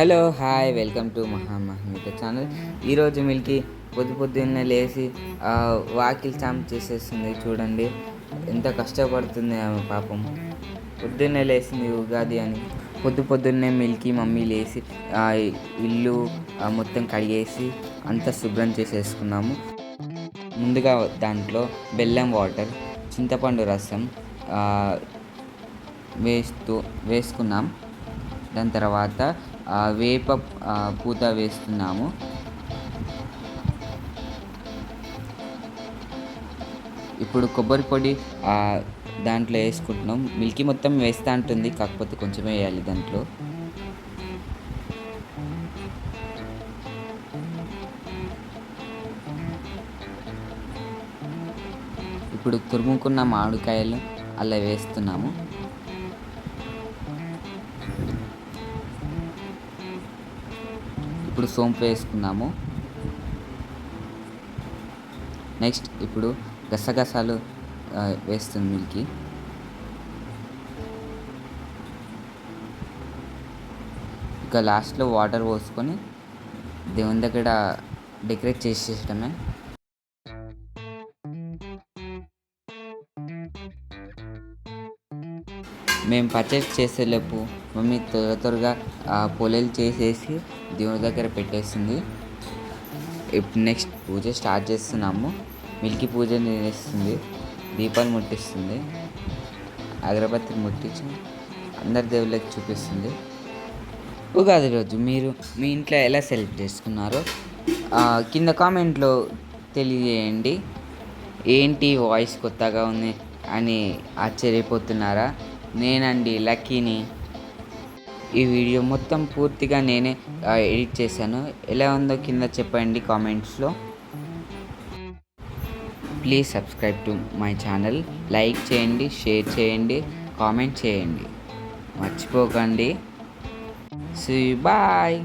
Hello hi welcome to మహామహిమిత channel. ఈరోజు మిల్కి పొద్దున్నే లేచి వాకిలి చాంప్ చేసేస్తుంది. చూడండి ఎంత కష్టపడుతుంది ఆమె పాపం. పొద్దున్నే లేచింది ఉగాది అని. పొద్దున్నే మిల్కి మమ్మీ లేచి ఇల్లు మొత్తం కడిగేసి అంతా శుభ్రం చేసేసుకున్నాము. ముందుగా దాంట్లో బెల్లం వాటర్, చింతపండు రసం వేసుకున్నాం. దాని తర్వాత వేప పూత వేస్తున్నాము. ఇప్పుడు కొబ్బరి పొడి దాంట్లో వేసుకుంటున్నాం. మిల్కీ మొత్తం వేస్తూ ఉంటుంది, కాకపోతే కొంచెమే వేయాలి దాంట్లో. ఇప్పుడు తురుముకున్న మామిడికాయలు అలా వేస్తున్నాము. ఇప్పుడు సోంపు వేసుకున్నాము. నెక్స్ట్ ఇప్పుడు గసగసాలు వేస్తుంది మిల్కి. ఇక లాస్ట్లో వాటర్ పోసుకొని దేవుని దగ్గర డెకరేట్ చేసేయడమే. మేము పర్చేస్ చేసేలోపు మమ్మీ త్వరగా పొలేలు చేసేసి దేవుని దగ్గర పెట్టేసింది. ఇప్పుడు నెక్స్ట్ పూజ స్టార్ట్ చేస్తున్నాము. మిల్కీ పూజ చేస్తుంది, దీపాలు ముట్టిస్తుంది, అగరబత్తి ముట్టించి అందరి దేవుళ్ళకి చూపిస్తుంది. ఉగాది రోజు మీరు మీ ఇంట్లో ఎలా సెలబ్రేట్ చేసుకున్నారో కింద కామెంట్లో తెలియజేయండి. ఏంటి వాయిస్ కొత్తగా ఉంది అని ఆశ్చర్యపోతున్నారా? నేనండి లక్కీని. ఈ వీడియో మొత్తం పూర్తిగా నేనే ఎడిట్ చేశాను. ఎలా ఉందో కింద చెప్పండి కామెంట్స్లో. Please subscribe to my channel. Like చేయండి, షేర్ చేయండి, కామెంట్ చేయండి, మర్చిపోకండి. See bye.